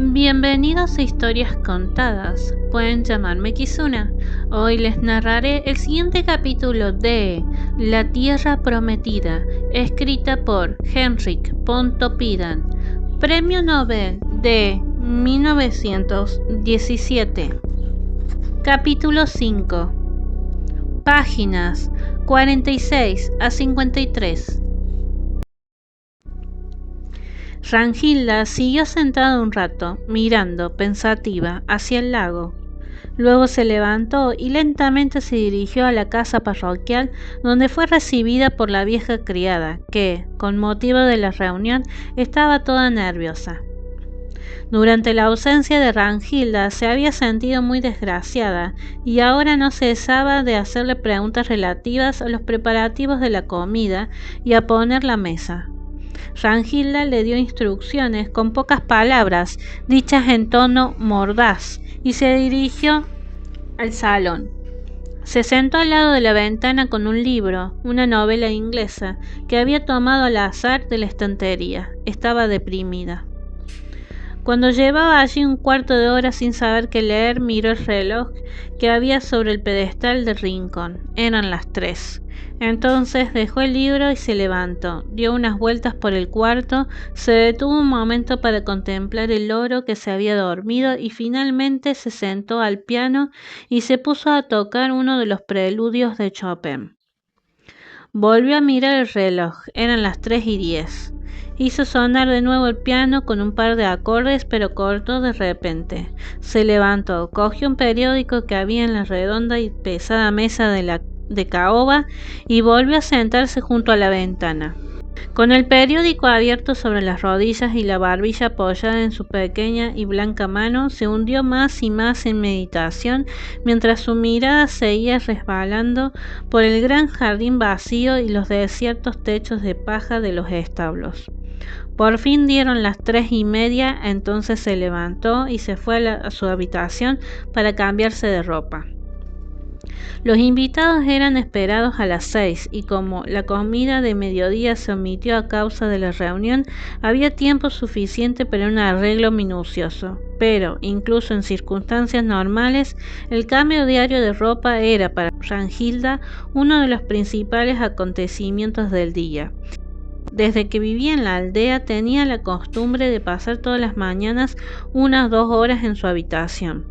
Bienvenidos a Historias Contadas. Pueden llamarme Kizuna. Hoy les narraré el siguiente capítulo de La Tierra Prometida, escrita por Henrik Pontoppidan, Premio Nobel de 1917. Capítulo 5. Páginas 46 a 53. Ranghilda siguió sentada un rato, mirando, pensativa, hacia el lago. Luego se levantó y lentamente se dirigió a la casa parroquial, donde fue recibida por la vieja criada, que, con motivo de la reunión, estaba toda nerviosa. Durante la ausencia de Ranghilda se había sentido muy desgraciada y ahora no cesaba de hacerle preguntas relativas a los preparativos de la comida y a poner la mesa. Ranghilda le dio instrucciones con pocas palabras, dichas en tono mordaz, y se dirigió al salón. Se sentó al lado de la ventana con un libro, una novela inglesa, que había tomado al azar de la estantería. Estaba deprimida. Cuando llevaba allí un cuarto de hora sin saber qué leer, miró el reloj que había sobre el pedestal del rincón. Eran las 3. Entonces dejó el libro y se levantó, dio unas vueltas por el cuarto, se detuvo un momento para contemplar el loro que se había dormido y finalmente se sentó al piano y se puso a tocar uno de los preludios de Chopin. Volvió a mirar el reloj, eran las 3:10. Hizo sonar de nuevo el piano con un par de acordes, pero cortó de repente. Se levantó, cogió un periódico que había en la redonda y pesada mesa de caoba y volvió a sentarse junto a la ventana. Con el periódico abierto sobre las rodillas y la barbilla apoyada en su pequeña y blanca mano, se hundió más y más en meditación, mientras su mirada seguía resbalando por el gran jardín vacío y los desiertos techos de paja de los establos. Por fin dieron las 3:30, entonces se levantó y se fue a su habitación para cambiarse de ropa. Los invitados eran esperados a las 6 y como la comida de mediodía se omitió a causa de la reunión, había tiempo suficiente para un arreglo minucioso. Pero, incluso en circunstancias normales, el cambio diario de ropa era para Ranghilda uno de los principales acontecimientos del día. Desde que vivía en la aldea tenía la costumbre de pasar todas las mañanas unas 2 horas en su habitación,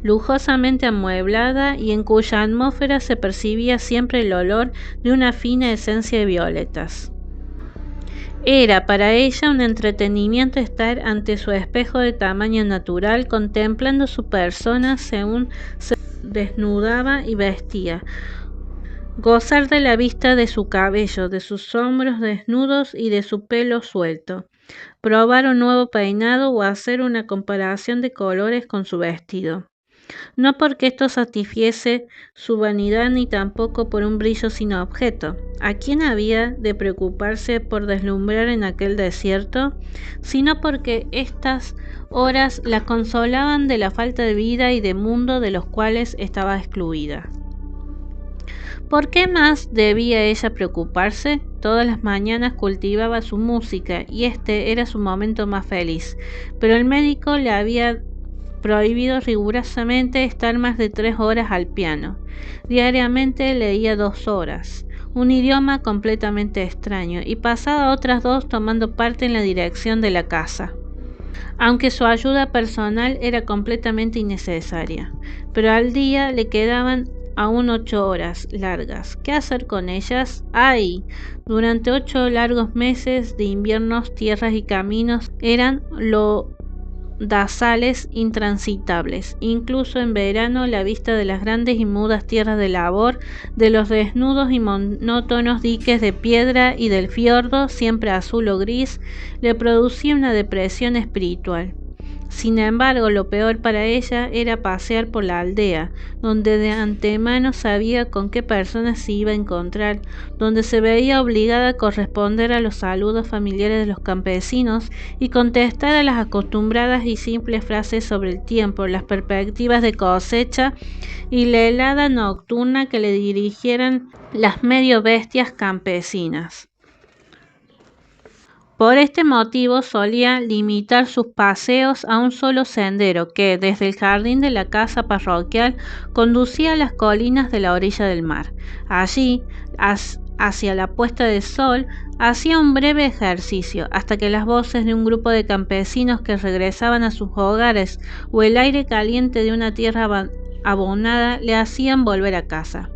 lujosamente amueblada y en cuya atmósfera se percibía siempre el olor de una fina esencia de violetas. Era para ella un entretenimiento estar ante su espejo de tamaño natural, contemplando su persona según se desnudaba y vestía, gozar de la vista de su cabello, de sus hombros desnudos y de su pelo suelto, probar un nuevo peinado o hacer una comparación de colores con su vestido. No porque esto satisfiese su vanidad ni tampoco por un brillo sin objeto. ¿A quién había de preocuparse por deslumbrar en aquel desierto? Sino porque estas horas la consolaban de la falta de vida y de mundo de los cuales estaba excluida. ¿Por qué más debía ella preocuparse? Todas las mañanas cultivaba su música y este era su momento más feliz, pero el médico le había prohibido rigurosamente estar más de 3 horas al piano. Diariamente leía 2 horas, un idioma completamente extraño, y pasaba otras 2 tomando parte en la dirección de la casa, aunque su ayuda personal era completamente innecesaria. Pero al día le quedaban aún 8 horas largas. ¿Qué hacer con ellas? ¡Ay! Durante 8 largos meses de inviernos, tierras y caminos eran lodazales intransitables. Incluso en verano, la vista de las grandes y mudas tierras de labor, de los desnudos y monótonos diques de piedra y del fiordo, siempre azul o gris, le producía una depresión espiritual. Sin embargo, lo peor para ella era pasear por la aldea, donde de antemano sabía con qué personas se iba a encontrar, donde se veía obligada a corresponder a los saludos familiares de los campesinos y contestar a las acostumbradas y simples frases sobre el tiempo, las perspectivas de cosecha y la helada nocturna que le dirigieran las medio bestias campesinas. Por este motivo solía limitar sus paseos a un solo sendero que, desde el jardín de la casa parroquial, conducía a las colinas de la orilla del mar. Allí, hacia la puesta de sol, hacía un breve ejercicio, hasta que las voces de un grupo de campesinos que regresaban a sus hogares o el aire caliente de una tierra abonada le hacían volver a casa.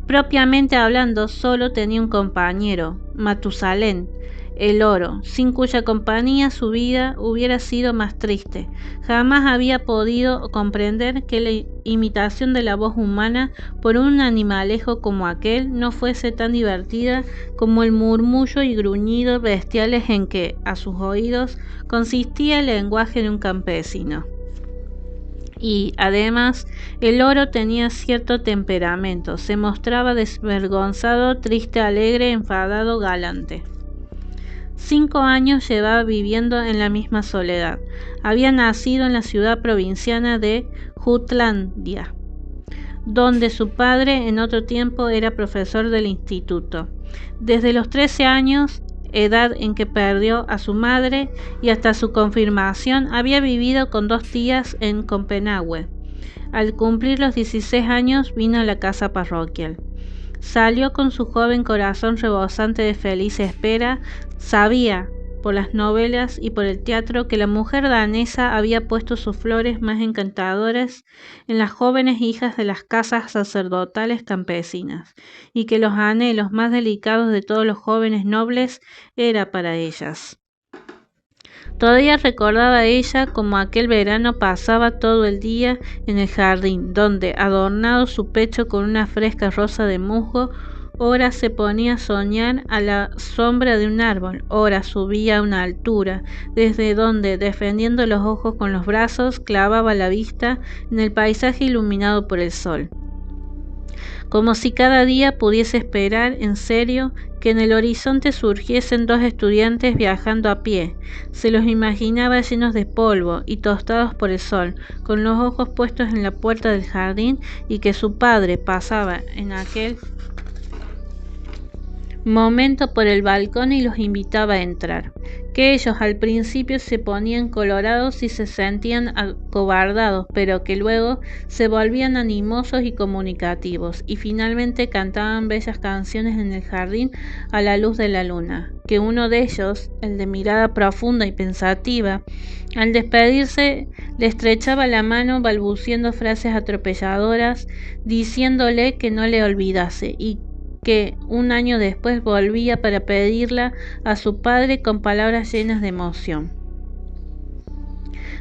Propiamente hablando, solo tenía un compañero, Matusalén, el loro, sin cuya compañía su vida hubiera sido más triste. Jamás había podido comprender que la imitación de la voz humana por un animalejo como aquel no fuese tan divertida como el murmullo y gruñido bestiales en que, a sus oídos, consistía el lenguaje de un campesino. Y, además, el loro tenía cierto temperamento, se mostraba desvergonzado, triste, alegre, enfadado, galante. 5 años llevaba viviendo en la misma soledad. Había nacido en la ciudad provinciana de Jutlandia, donde su padre en otro tiempo era profesor del instituto. Desde los 13 años, edad en que perdió a su madre, y hasta su confirmación, había vivido con 2 tías en Copenhague. Al cumplir los 16 años vino a la casa parroquial. Salió con su joven corazón rebosante de feliz espera. Sabía, por las novelas y por el teatro, que la mujer danesa había puesto sus flores más encantadoras en las jóvenes hijas de las casas sacerdotales campesinas, y que los anhelos más delicados de todos los jóvenes nobles era para ellas. Todavía recordaba ella como aquel verano pasaba todo el día en el jardín, donde, adornado su pecho con una fresca rosa de musgo, ora se ponía a soñar a la sombra de un árbol, ora subía a una altura, desde donde, defendiendo los ojos con los brazos, clavaba la vista en el paisaje iluminado por el sol. Como si cada día pudiese esperar, en serio, que en el horizonte surgiesen 2 estudiantes viajando a pie. Se los imaginaba llenos de polvo y tostados por el sol, con los ojos puestos en la puerta del jardín, y que su padre pasaba en aquel momento por el balcón y los invitaba a entrar, que ellos al principio se ponían colorados y se sentían acobardados, pero que luego se volvían animosos y comunicativos, y finalmente cantaban bellas canciones en el jardín a la luz de la luna, que uno de ellos, el de mirada profunda y pensativa, al despedirse le estrechaba la mano balbuciendo frases atropelladoras, diciéndole que no le olvidase, y que un año después volvía para pedirla a su padre con palabras llenas de emoción.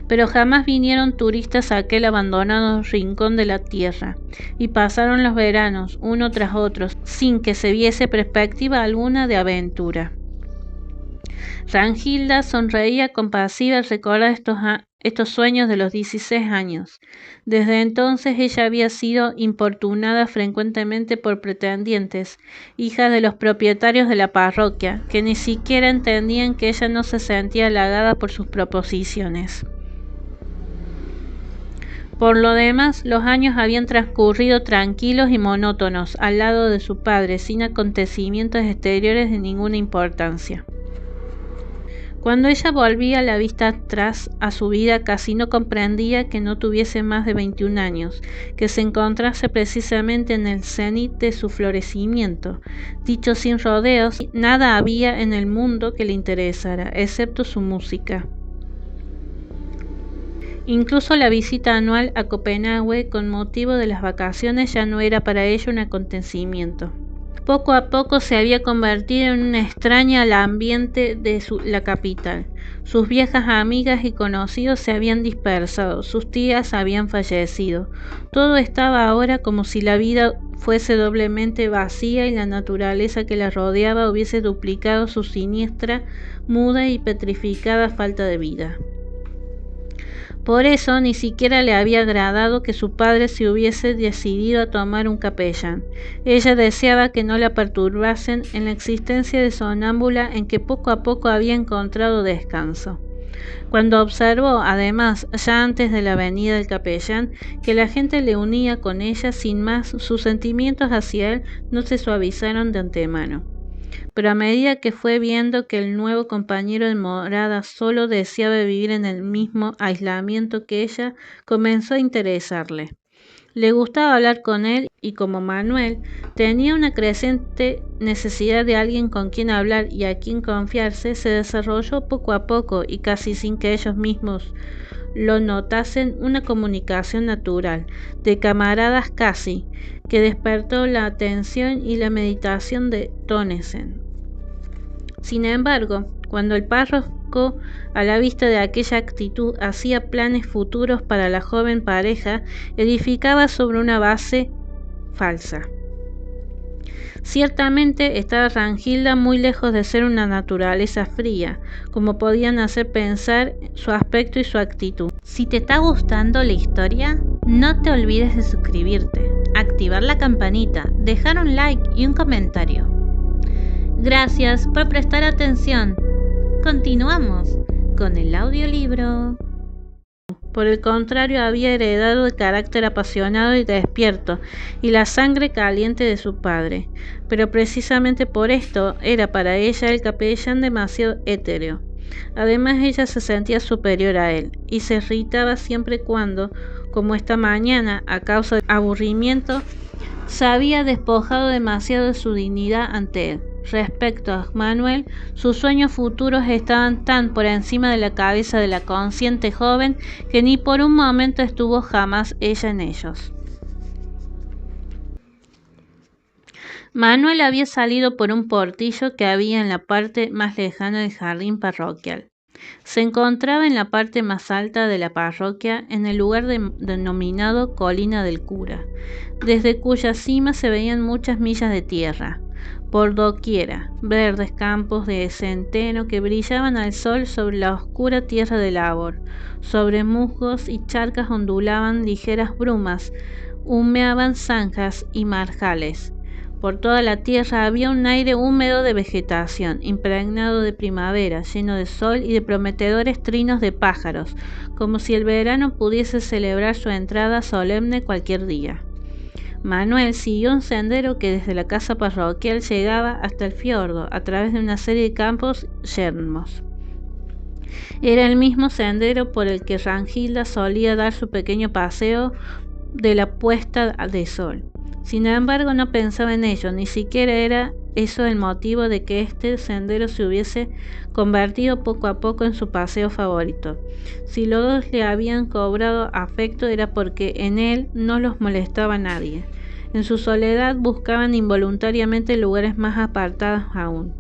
Pero jamás vinieron turistas a aquel abandonado rincón de la tierra, y pasaron los veranos, uno tras otro, sin que se viese perspectiva alguna de aventura. Rangilda sonreía compasiva al recordar estos sueños de los 16 años. Desde entonces ella había sido importunada frecuentemente por pretendientes, hijas de los propietarios de la parroquia, que ni siquiera entendían que ella no se sentía halagada por sus proposiciones. Por lo demás, los años habían transcurrido tranquilos y monótonos al lado de su padre, sin acontecimientos exteriores de ninguna importancia. Cuando ella volvía la vista atrás a su vida, casi no comprendía que no tuviese más de 21 años, que se encontrase precisamente en el cenit de su florecimiento. Dicho sin rodeos, nada había en el mundo que le interesara, excepto su música. Incluso la visita anual a Copenhague con motivo de las vacaciones ya no era para ella un acontecimiento. Poco a poco se había convertido en una extraña al ambiente de la capital. Sus viejas amigas y conocidos se habían dispersado, sus tías habían fallecido. Todo estaba ahora como si la vida fuese doblemente vacía y la naturaleza que la rodeaba hubiese duplicado su siniestra, muda y petrificada falta de vida. Por eso ni siquiera le había agradado que su padre se hubiese decidido a tomar un capellán. Ella deseaba que no la perturbasen en la existencia de sonámbula en que poco a poco había encontrado descanso. Cuando observó, además, ya antes de la venida del capellán, que la gente le unía con ella sin más, sus sentimientos hacia él no se suavizaron de antemano. pero a medida que fue viendo que el nuevo compañero de morada solo deseaba vivir en el mismo aislamiento que ella, comenzó a interesarle. Le gustaba hablar con él y como Manuel tenía una creciente necesidad de alguien con quien hablar y a quien confiarse, se desarrolló poco a poco y casi sin que ellos mismos lo notasen una comunicación natural, de camaradas casi, que despertó la atención y la meditación de Tonnesen. Sin embargo, cuando el párroco, a la vista de aquella actitud, hacía planes futuros para la joven pareja, edificaba sobre una base falsa. Ciertamente estaba Rangilda muy lejos de ser una naturaleza fría, como podían hacer pensar su aspecto y su actitud. Si te está gustando la historia, no te olvides de suscribirte, activar la campanita, dejar un like y un comentario. Gracias por prestar atención. Continuamos con el audiolibro. Por el contrario, había heredado el carácter apasionado y despierto y la sangre caliente de su padre, pero precisamente por esto era para ella el capellán demasiado etéreo. Además, ella se sentía superior a él y se irritaba siempre cuando, como esta mañana, a causa del aburrimiento, se había despojado demasiado de su dignidad ante él. Respecto a Manuel, sus sueños futuros estaban tan por encima de la cabeza de la consciente joven que ni por un momento estuvo jamás ella en ellos. Manuel había salido por un portillo que había en la parte más lejana del jardín parroquial. Se encontraba en la parte más alta de la parroquia, en el lugar denominado Colina del Cura, desde cuya cima se veían muchas millas de tierra. Por doquiera, verdes campos de centeno que brillaban al sol sobre la oscura tierra de labor. Sobre musgos y charcas ondulaban ligeras brumas, humeaban zanjas y marjales. Por toda la tierra había un aire húmedo de vegetación, impregnado de primavera, lleno de sol y de prometedores trinos de pájaros, como si el verano pudiese celebrar su entrada solemne cualquier día. Manuel siguió un sendero que desde la casa parroquial llegaba hasta el fiordo, a través de una serie de campos yermos. Era el mismo sendero por el que Rangilda solía dar su pequeño paseo de la puesta de sol. Sin embargo, no pensaba en ello, ni siquiera era eso el motivo de que este sendero se hubiese convertido poco a poco en su paseo favorito. Si los dos le habían cobrado afecto era porque en él no los molestaba nadie. En su soledad buscaban involuntariamente lugares más apartados aún,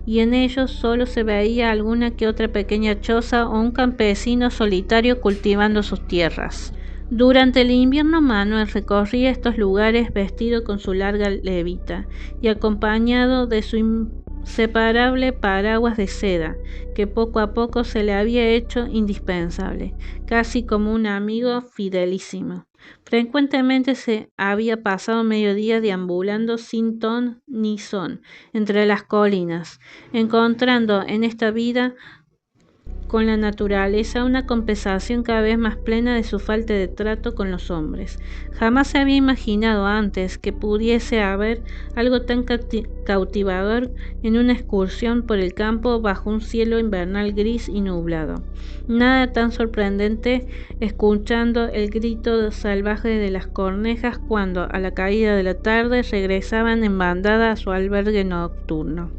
y en ellos solo se veía alguna que otra pequeña choza o un campesino solitario cultivando sus tierras. Durante el invierno Manuel recorría estos lugares vestido con su larga levita y acompañado de su inseparable paraguas de seda, que poco a poco se le había hecho indispensable, casi como un amigo fidelísimo. Frecuentemente se había pasado mediodía deambulando sin ton ni son entre las colinas, encontrando en esta vida con la naturaleza una compensación cada vez más plena de su falta de trato con los hombres. Jamás se había imaginado antes que pudiese haber algo tan cautivador en una excursión por el campo bajo un cielo invernal gris y nublado. Nada tan sorprendente escuchando el grito salvaje de las cornejas cuando, a la caída de la tarde, regresaban en bandada a su albergue nocturno.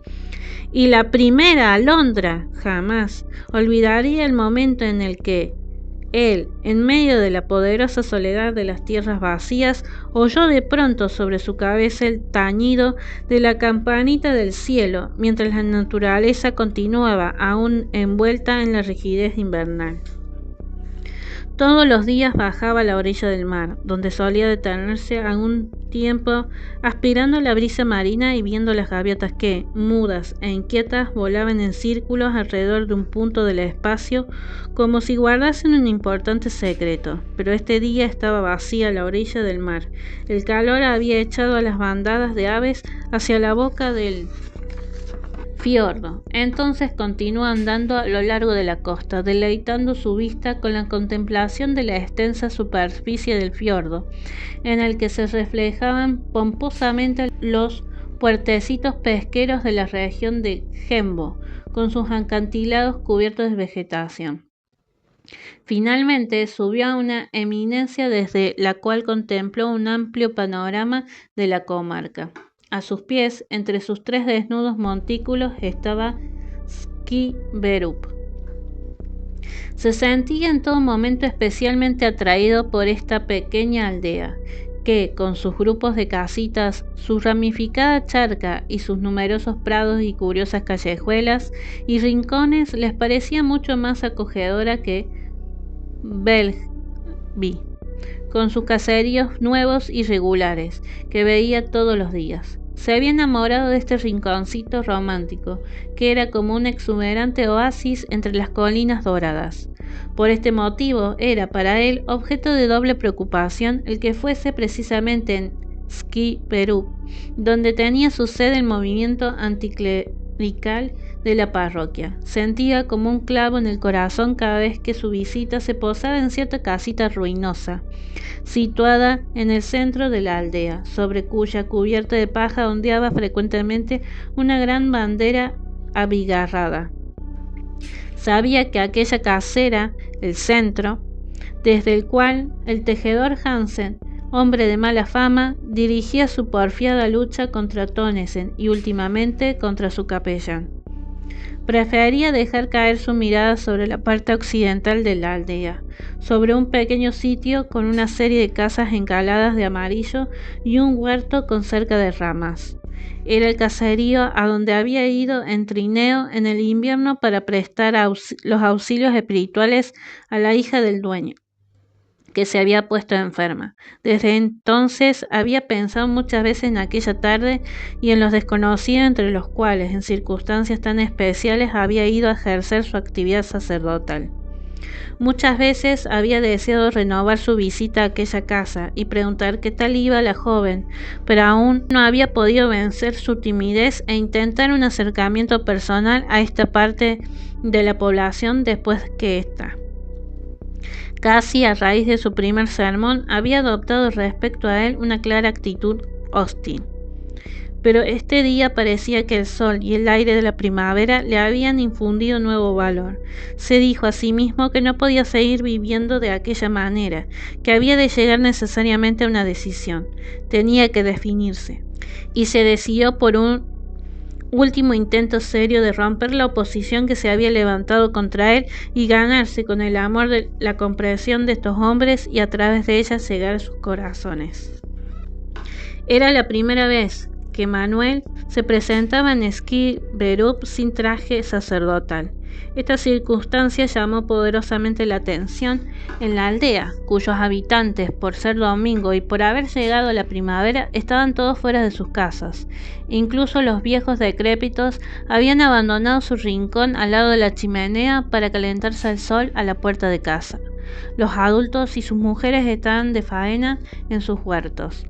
Y la primera alondra jamás olvidaría el momento en el que él, en medio de la poderosa soledad de las tierras vacías, oyó de pronto sobre su cabeza el tañido de la campanita del cielo, mientras la naturaleza continuaba aún envuelta en la rigidez invernal. Todos los días bajaba a la orilla del mar, donde solía detenerse algún tiempo aspirando la brisa marina y viendo las gaviotas que, mudas e inquietas, volaban en círculos alrededor de un punto del espacio como si guardasen un importante secreto. Pero este día estaba vacía la orilla del mar. El calor había echado a las bandadas de aves hacia la boca del fiordo. Entonces continuó andando a lo largo de la costa, deleitando su vista con la contemplación de la extensa superficie del fiordo, en el que se reflejaban pomposamente los puertecitos pesqueros de la región de Jembo, con sus acantilados cubiertos de vegetación. Finalmente subió a una eminencia desde la cual contempló un amplio panorama de la comarca. A sus pies, entre sus 3 desnudos montículos, estaba Skibberup. Se sentía en todo momento especialmente atraído por esta pequeña aldea, que, con sus grupos de casitas, su ramificada charca y sus numerosos prados y curiosas callejuelas y rincones, les parecía mucho más acogedora que Belgby, con sus caseríos nuevos y regulares, que veía todos los días. Se había enamorado de este rinconcito romántico, que era como un exuberante oasis entre las colinas doradas. Por este motivo era para él objeto de doble preocupación el que fuese precisamente en Skibberup, donde tenía su sede el movimiento anticlerical de la parroquia. Sentía como un clavo en el corazón cada vez que su visita se posaba en cierta casita ruinosa, situada en el centro de la aldea, sobre cuya cubierta de paja ondeaba frecuentemente una gran bandera abigarrada. Sabía que aquella casera, el centro, desde el cual el tejedor Hansen, hombre de mala fama, dirigía su porfiada lucha contra Tonnesen y últimamente contra su capellán. Prefería dejar caer su mirada sobre la parte occidental de la aldea, sobre un pequeño sitio con una serie de casas encaladas de amarillo y un huerto con cerca de ramas. Era el caserío a donde había ido en trineo en el invierno para prestar los auxilios espirituales a la hija del dueño, que se había puesto enferma. Desde entonces había pensado muchas veces en aquella tarde y en los desconocidos entre los cuales, en circunstancias tan especiales, había ido a ejercer su actividad sacerdotal. Muchas veces había deseado renovar su visita a aquella casa y preguntar qué tal iba la joven, pero aún no había podido vencer su timidez e intentar un acercamiento personal a esta parte de la población después que ésta, casi a raíz de su primer sermón, había adoptado respecto a él una clara actitud hostil. Pero este día parecía que el sol y el aire de la primavera le habían infundido nuevo valor. Se dijo a sí mismo que no podía seguir viviendo de aquella manera, que había de llegar necesariamente a una decisión. Tenía que definirse. Y se decidió por un último intento serio de romper la oposición que se había levantado contra él y ganarse con el amor de la comprensión de estos hombres y a través de ella llegar a sus corazones. Era la primera vez que Manuel se presentaba en Skibberup sin traje sacerdotal. Esta circunstancia llamó poderosamente la atención en la aldea, cuyos habitantes, por ser domingo y por haber llegado la primavera, estaban todos fuera de sus casas. Incluso los viejos decrépitos habían abandonado su rincón al lado de la chimenea para calentarse al sol a la puerta de casa. Los adultos y sus mujeres estaban de faena en sus huertos.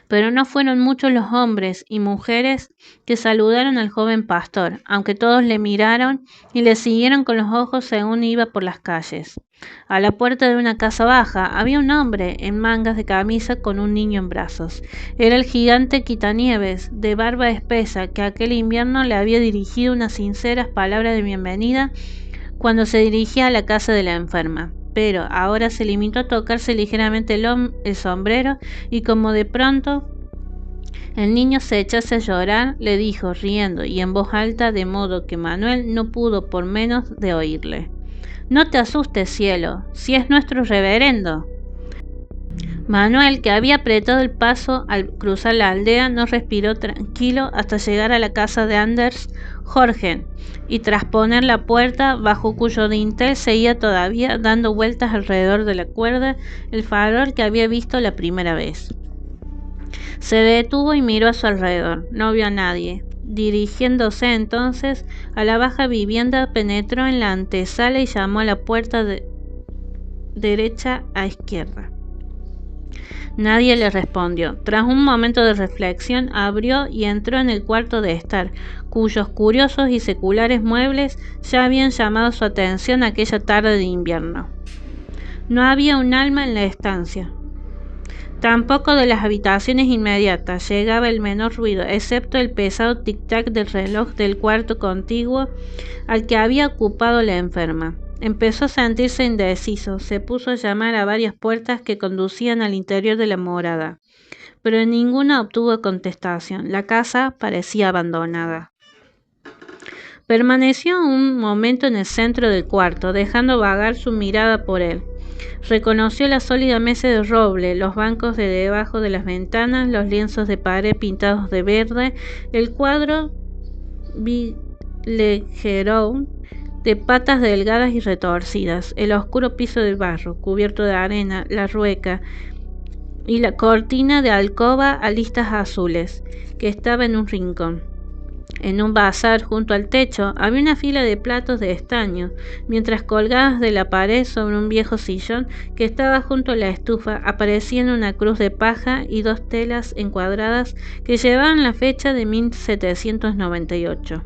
Pero no fueron muchos los hombres y mujeres que saludaron al joven pastor, aunque todos le miraron y le siguieron con los ojos según iba por las calles. A la puerta de una casa baja había un hombre en mangas de camisa con un niño en brazos. Era el gigante Quitanieves, de barba espesa, que aquel invierno le había dirigido unas sinceras palabras de bienvenida cuando se dirigía a la casa de la enferma. Pero ahora se limitó a tocarse ligeramente el sombrero y como de pronto el niño se echase a llorar, le dijo, riendo y en voz alta, de modo que Manuel no pudo por menos de oírle: «No te asustes, cielo, si es nuestro reverendo». Manuel, que había apretado el paso al cruzar la aldea, no respiró tranquilo hasta llegar a la casa de Anders Jorgen y trasponer la puerta, bajo cuyo dintel seguía todavía dando vueltas alrededor de la cuerda el farol que había visto la primera vez. Se detuvo y miró a su alrededor. No vio a nadie. Dirigiéndose entonces a la baja vivienda, penetró en la antesala y llamó a la puerta de derecha a izquierda. Nadie le respondió. Tras un momento de reflexión, abrió y entró en el cuarto de estar, cuyos curiosos y seculares muebles ya habían llamado su atención aquella tarde de invierno. No había un alma en la estancia. Tampoco de las habitaciones inmediatas llegaba el menor ruido, excepto el pesado tic-tac del reloj del cuarto contiguo al que había ocupado la enferma. Empezó a sentirse indeciso, se puso a llamar a varias puertas que conducían al interior de la morada, pero en ninguna obtuvo contestación. La casa parecía abandonada. Permaneció un momento en el centro del cuarto, dejando vagar su mirada por él. Reconoció la sólida mesa de roble, los bancos de debajo de las ventanas, los lienzos de pared pintados de verde, el cuadro Villegeron de patas delgadas y retorcidas, el oscuro piso de barro, cubierto de arena, la rueca y la cortina de alcoba a listas azules, que estaba en un rincón. En un bazar junto al techo había una fila de platos de estaño, mientras colgadas de la pared sobre un viejo sillón que estaba junto a la estufa aparecían una cruz de paja y dos telas encuadradas que llevaban la fecha de 1798.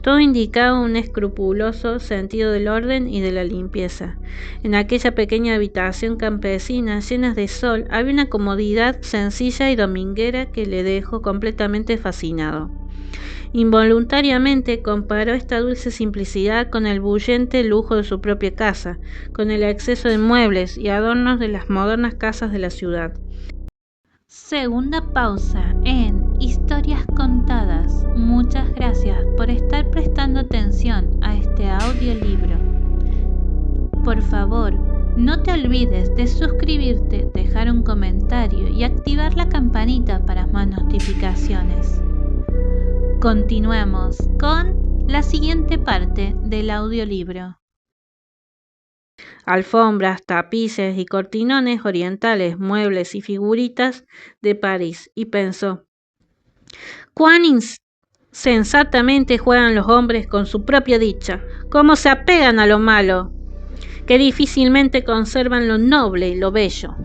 Todo indicaba un escrupuloso sentido del orden y de la limpieza. En aquella pequeña habitación campesina llena de sol había una comodidad sencilla y dominguera que le dejó completamente fascinado. Involuntariamente comparó esta dulce simplicidad con el bullente lujo de su propia casa, con el exceso de muebles y adornos de las modernas casas de la ciudad. Segunda pausa en Historias Contadas. Muchas gracias por estar prestando atención a este audiolibro. Por favor, no te olvides de suscribirte, dejar un comentario y activar la campanita para más notificaciones. Continuemos con la siguiente parte del audiolibro. Alfombras, tapices y cortinones orientales, muebles y figuritas de París, y pensó: cuán insensatamente juegan los hombres con su propia dicha, cómo se apegan a lo malo, que difícilmente conservan lo noble y lo bello.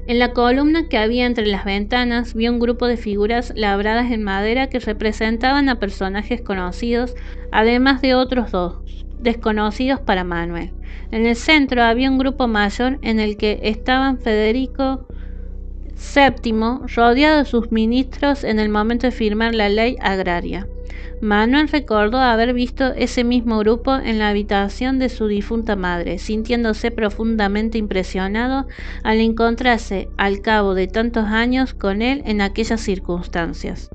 En la columna que había entre las ventanas vio un grupo de figuras labradas en madera que representaban a personajes conocidos, además de otros dos, desconocidos para Manuel. En el centro había un grupo mayor en el que estaban Federico VII, rodeado de sus ministros en el momento de firmar la ley agraria. Manuel recordó haber visto ese mismo grupo en la habitación de su difunta madre, sintiéndose profundamente impresionado al encontrarse al cabo de tantos años con él en aquellas circunstancias.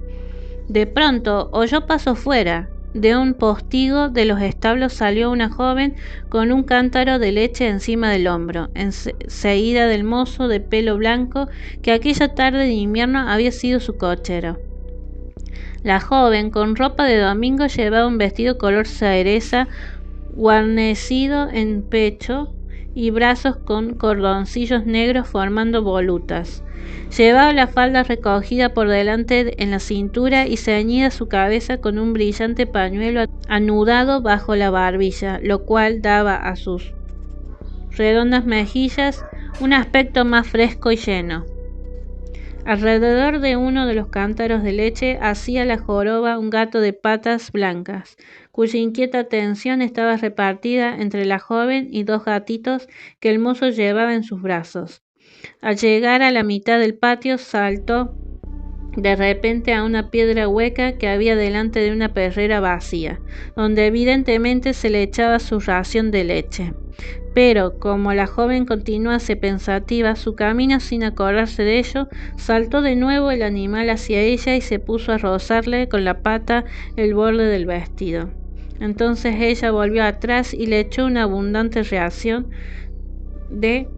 De pronto oyó pasos fuera. De un postigo de los establos salió una joven con un cántaro de leche encima del hombro, seguida del mozo de pelo blanco que aquella tarde de invierno había sido su cochero. La joven, con ropa de domingo, llevaba un vestido color cereza, guarnecido en pecho y brazos con cordoncillos negros formando volutas. Llevaba la falda recogida por delante en la cintura y ceñida su cabeza con un brillante pañuelo anudado bajo la barbilla, lo cual daba a sus redondas mejillas un aspecto más fresco y lleno. Alrededor de uno de los cántaros de leche hacía la joroba un gato de patas blancas, cuya inquieta atención estaba repartida entre la joven y dos gatitos que el mozo llevaba en sus brazos. Al llegar a la mitad del patio, saltó de repente a una piedra hueca que había delante de una perrera vacía, donde evidentemente se le echaba su ración de leche. Pero, como la joven continuase pensativa su camino sin acordarse de ello, saltó de nuevo el animal hacia ella y se puso a rozarle con la pata el borde del vestido. Entonces ella volvió atrás y le echó una abundante ración de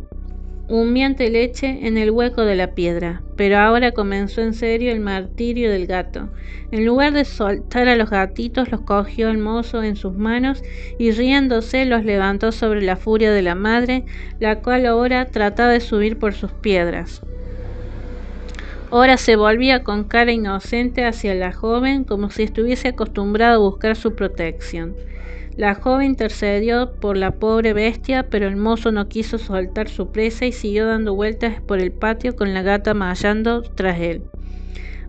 humeante leche en el hueco de la piedra. Pero ahora comenzó en serio el martirio del gato. En lugar de soltar a los gatitos, los cogió el mozo en sus manos y riéndose los levantó sobre la furia de la madre, la cual ahora trataba de subir por sus piedras. Ahora se volvía con cara inocente hacia la joven, como si estuviese acostumbrada a buscar su protección. La joven intercedió por la pobre bestia, pero el mozo no quiso soltar su presa y siguió dando vueltas por el patio con la gata maullando tras él.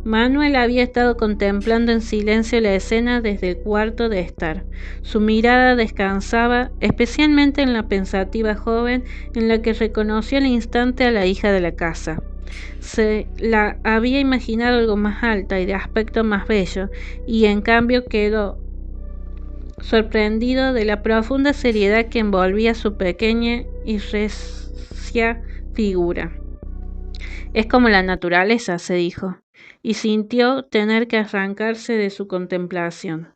Manuel había estado contemplando en silencio la escena desde el cuarto de estar. Su mirada descansaba especialmente en la pensativa joven, en la que reconoció al instante a la hija de la casa. Se la había imaginado algo más alta y de aspecto más bello, y en cambio quedó sorprendido de la profunda seriedad que envolvía su pequeña y recia figura. Es como la naturaleza, se dijo, y sintió tener que arrancarse de su contemplación.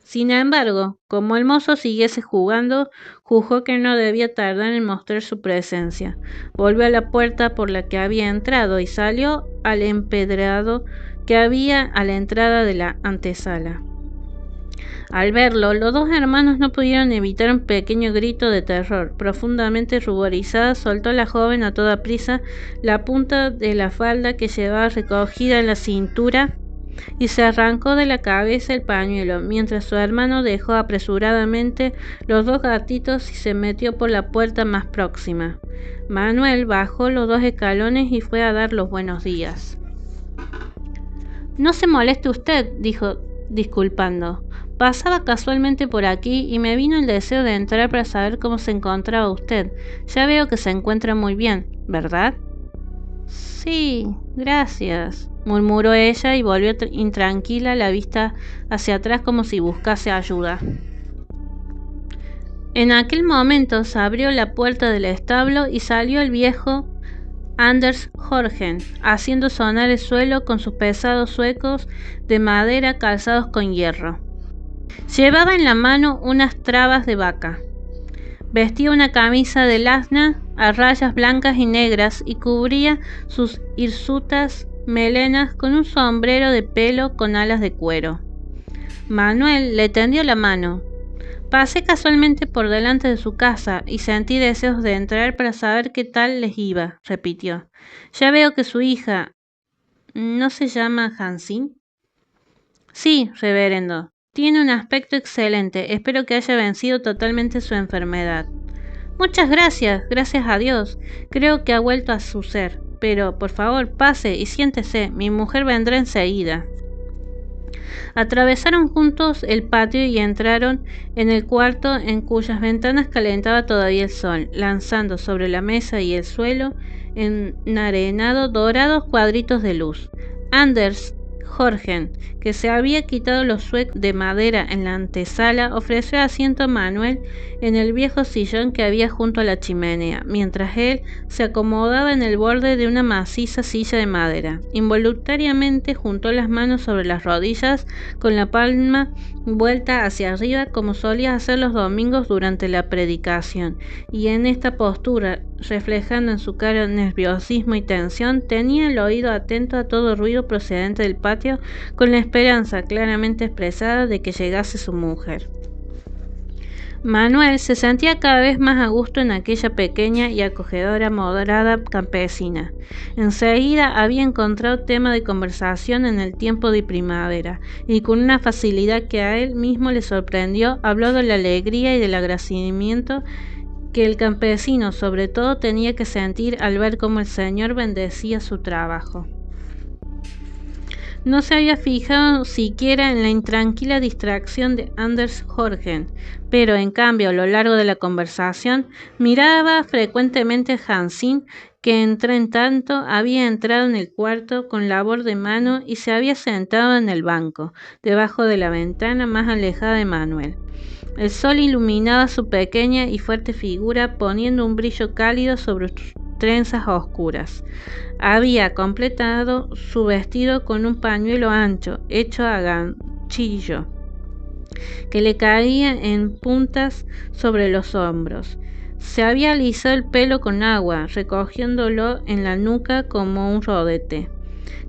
Sin embargo, como el mozo siguiese jugando, juzgó que no debía tardar en mostrar su presencia. Volvió a la puerta por la que había entrado y salió al empedrado que había a la entrada de la antesala. Al verlo, los dos hermanos no pudieron evitar un pequeño grito de terror. Profundamente ruborizada, soltó la joven a toda prisa la punta de la falda que llevaba recogida en la cintura y se arrancó de la cabeza el pañuelo, mientras su hermano dejó apresuradamente los dos gatitos y se metió por la puerta más próxima. Manuel bajó los 2 escalones y fue a dar los buenos días. «No se moleste usted», dijo, disculpando. «Pasaba casualmente por aquí y me vino el deseo de entrar para saber cómo se encontraba usted. Ya veo que se encuentra muy bien, ¿verdad?» «Sí, gracias», murmuró ella y volvió intranquila la vista hacia atrás como si buscase ayuda. En aquel momento se abrió la puerta del establo y salió el viejo Anders Jorgen, haciendo sonar el suelo con sus pesados zuecos de madera calzados con hierro. Llevaba en la mano unas trabas de vaca. Vestía una camisa de lasna a rayas blancas y negras y cubría sus hirsutas melenas con un sombrero de pelo con alas de cuero. Manuel le tendió la mano. «Pasé casualmente por delante de su casa y sentí deseos de entrar para saber qué tal les iba», repitió. «Ya veo que su hija... ¿no se llama Hansín?» «Sí, reverendo. Tiene un aspecto excelente. Espero que haya vencido totalmente su enfermedad». «Muchas gracias, gracias a Dios. Creo que ha vuelto a su ser. Pero, por favor, pase y siéntese. Mi mujer vendrá enseguida». Atravesaron juntos el patio y entraron en el cuarto en cuyas ventanas calentaba todavía el sol, lanzando sobre la mesa y el suelo enarenado dorados cuadritos de luz. Anders Jorgen, que se había quitado los zuecos de madera en la antesala, ofreció asiento a Manuel en el viejo sillón que había junto a la chimenea, mientras él se acomodaba en el borde de una maciza silla de madera. Involuntariamente juntó las manos sobre las rodillas, con la palma vuelta hacia arriba como solía hacer los domingos durante la predicación, y en esta postura, reflejando en su cara nerviosismo y tensión, tenía el oído atento a todo ruido procedente del patio, con la esperanza claramente expresada de que llegase su mujer. Manuel se sentía cada vez más a gusto en aquella pequeña y acogedora morada campesina. Enseguida había encontrado tema de conversación en el tiempo de primavera, y con una facilidad que a él mismo le sorprendió, habló de la alegría y del agradecimiento que el campesino sobre todo tenía que sentir al ver cómo el Señor bendecía su trabajo. No se había fijado siquiera en la intranquila distracción de Anders Jorgen, pero en cambio a lo largo de la conversación miraba frecuentemente a Hansín, que entre tanto había entrado en el cuarto con labor de mano y se había sentado en el banco, debajo de la ventana más alejada de Manuel. El sol iluminaba su pequeña y fuerte figura, poniendo un brillo cálido sobre sus trenzas oscuras. Había completado su vestido con un pañuelo ancho, hecho a ganchillo, que le caía en puntas sobre los hombros. Se había alisado el pelo con agua, recogiéndolo en la nuca como un rodete.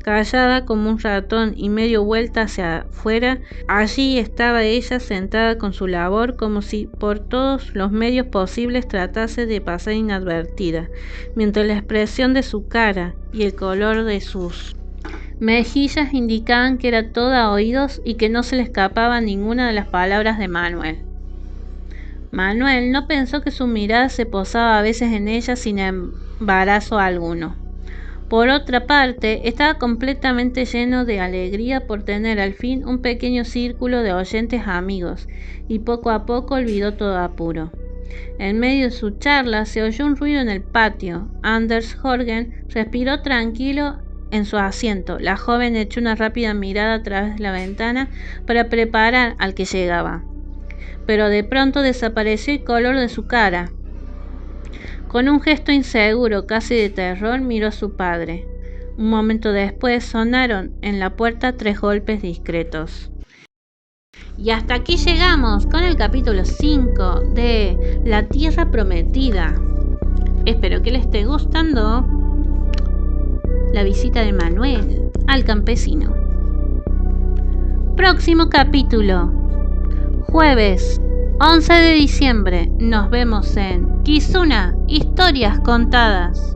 Callada como un ratón y medio vuelta hacia afuera, allí estaba ella sentada con su labor, como si por todos los medios posibles tratase de pasar inadvertida, mientras la expresión de su cara y el color de sus mejillas indicaban que era toda oídos y que no se le escapaba ninguna de las palabras de Manuel. Manuel no pensó que su mirada se posaba a veces en ella sin embarazo alguno. Por otra parte, estaba completamente lleno de alegría por tener al fin un pequeño círculo de oyentes amigos, y poco a poco olvidó todo apuro. En medio de su charla se oyó un ruido en el patio. Anders Jorgen respiró tranquilo en su asiento. La joven echó una rápida mirada a través de la ventana para preparar al que llegaba. Pero de pronto desapareció el color de su cara. Con un gesto inseguro, casi de terror, miró a su padre. Un momento después sonaron en la puerta 3 golpes discretos. Y hasta aquí llegamos con el capítulo 5 de La Tierra Prometida. Espero que les esté gustando la visita de Manuel al campesino. Próximo capítulo, jueves 11 de diciembre. Nos vemos en Kizuna, Historias Contadas.